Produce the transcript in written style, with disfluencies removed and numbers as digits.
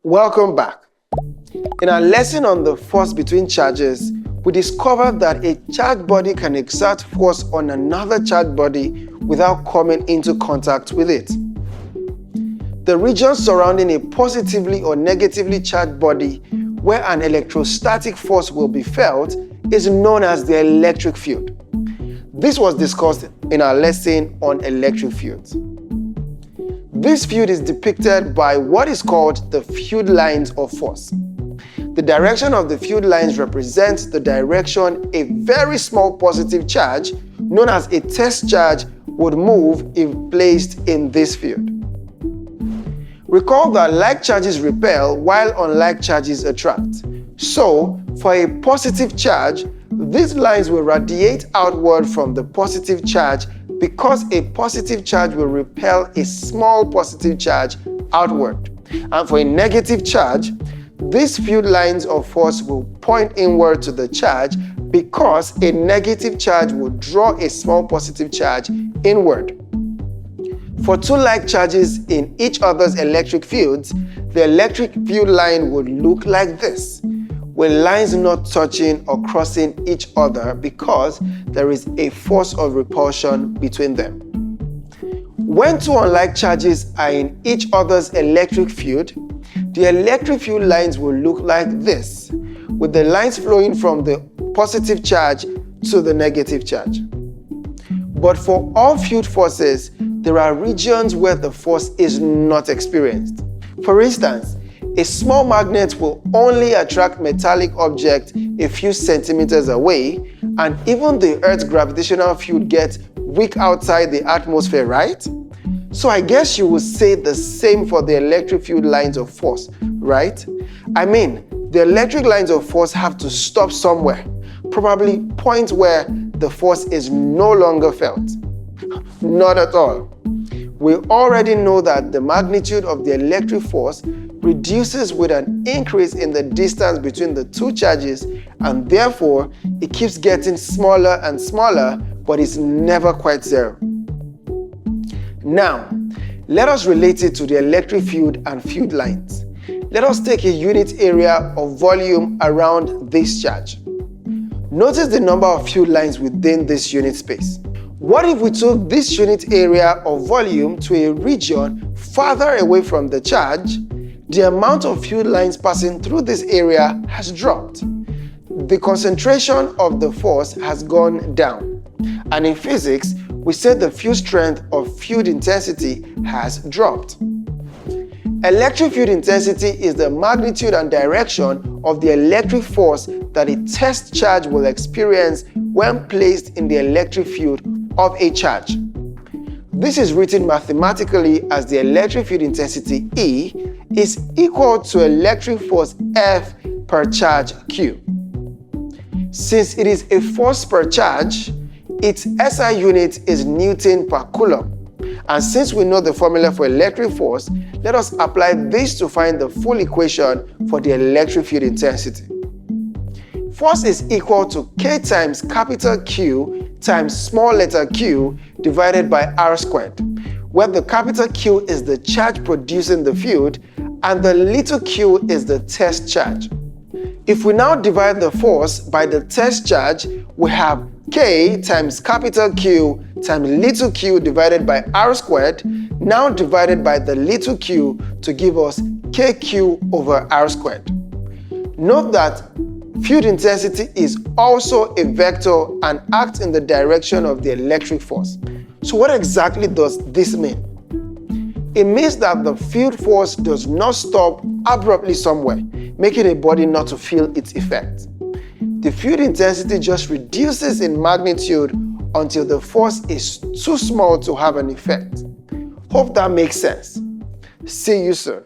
Welcome back. In our lesson on the force between charges, we discovered that a charged body can exert force on another charged body without coming into contact with it. The region surrounding a positively or negatively charged body where an electrostatic force will be felt is known as the electric field. This was discussed in our lesson on electric fields. This field is depicted by what is called the field lines of force. The direction of the field lines represents the direction a very small positive charge, known as a test charge, would move if placed in this field. Recall that like charges repel while unlike charges attract. So, for a positive charge, these lines will radiate outward from the positive charge because a positive charge will repel a small positive charge outward. And for a negative charge, these field lines of force will point inward to the charge because a negative charge will draw a small positive charge inward. For two like charges in each other's electric fields, the electric field line would look like this, with lines not touching or crossing each other because there is a force of repulsion between them. When two unlike charges are in each other's electric field, the electric field lines will look like this, with the lines flowing from the positive charge to the negative charge. But for all field forces, there are regions where the force is not experienced. For instance, a small magnet will only attract metallic objects a few centimeters away, and even the Earth's gravitational field gets weak outside the atmosphere, right? So I guess you would say the same for the electric field lines of force, right? I mean, the electric lines of force have to stop somewhere, probably points where the force is no longer felt. Not at all. We already know that the magnitude of the electric force reduces with an increase in the distance between the two charges, and therefore it keeps getting smaller and smaller, but it's never quite zero. Now, let us relate it to the electric field and field lines. Let us take a unit area of volume around this charge. Notice the number of field lines within this unit space. What if we took this unit area of volume to a region farther away from the charge? The amount of field lines passing through this area has dropped. The concentration of the force has gone down. And in physics, we said the field strength of field intensity has dropped. Electric field intensity is the magnitude and direction of the electric force that a test charge will experience when placed in the electric field of a charge. This is written mathematically as the electric field intensity E is equal to electric force F per charge Q. Since it is a force per charge, its SI unit is Newton per Coulomb. And since we know the formula for electric force, let us apply this to find the full equation for the electric field intensity. Force is equal to K times capital Q times small letter q divided by r squared, where the capital Q is the charge producing the field and the little q is the test charge. If we now divide the force by the test charge, we have K times capital Q times little q divided by r squared, now divided by the little q to give us kq over r squared. Note that field intensity is also a vector and acts in the direction of the electric force. So what exactly does this mean? It means that the field force does not stop abruptly somewhere, making a body not to feel its effect. The field intensity just reduces in magnitude until the force is too small to have an effect. Hope that makes sense. See you soon.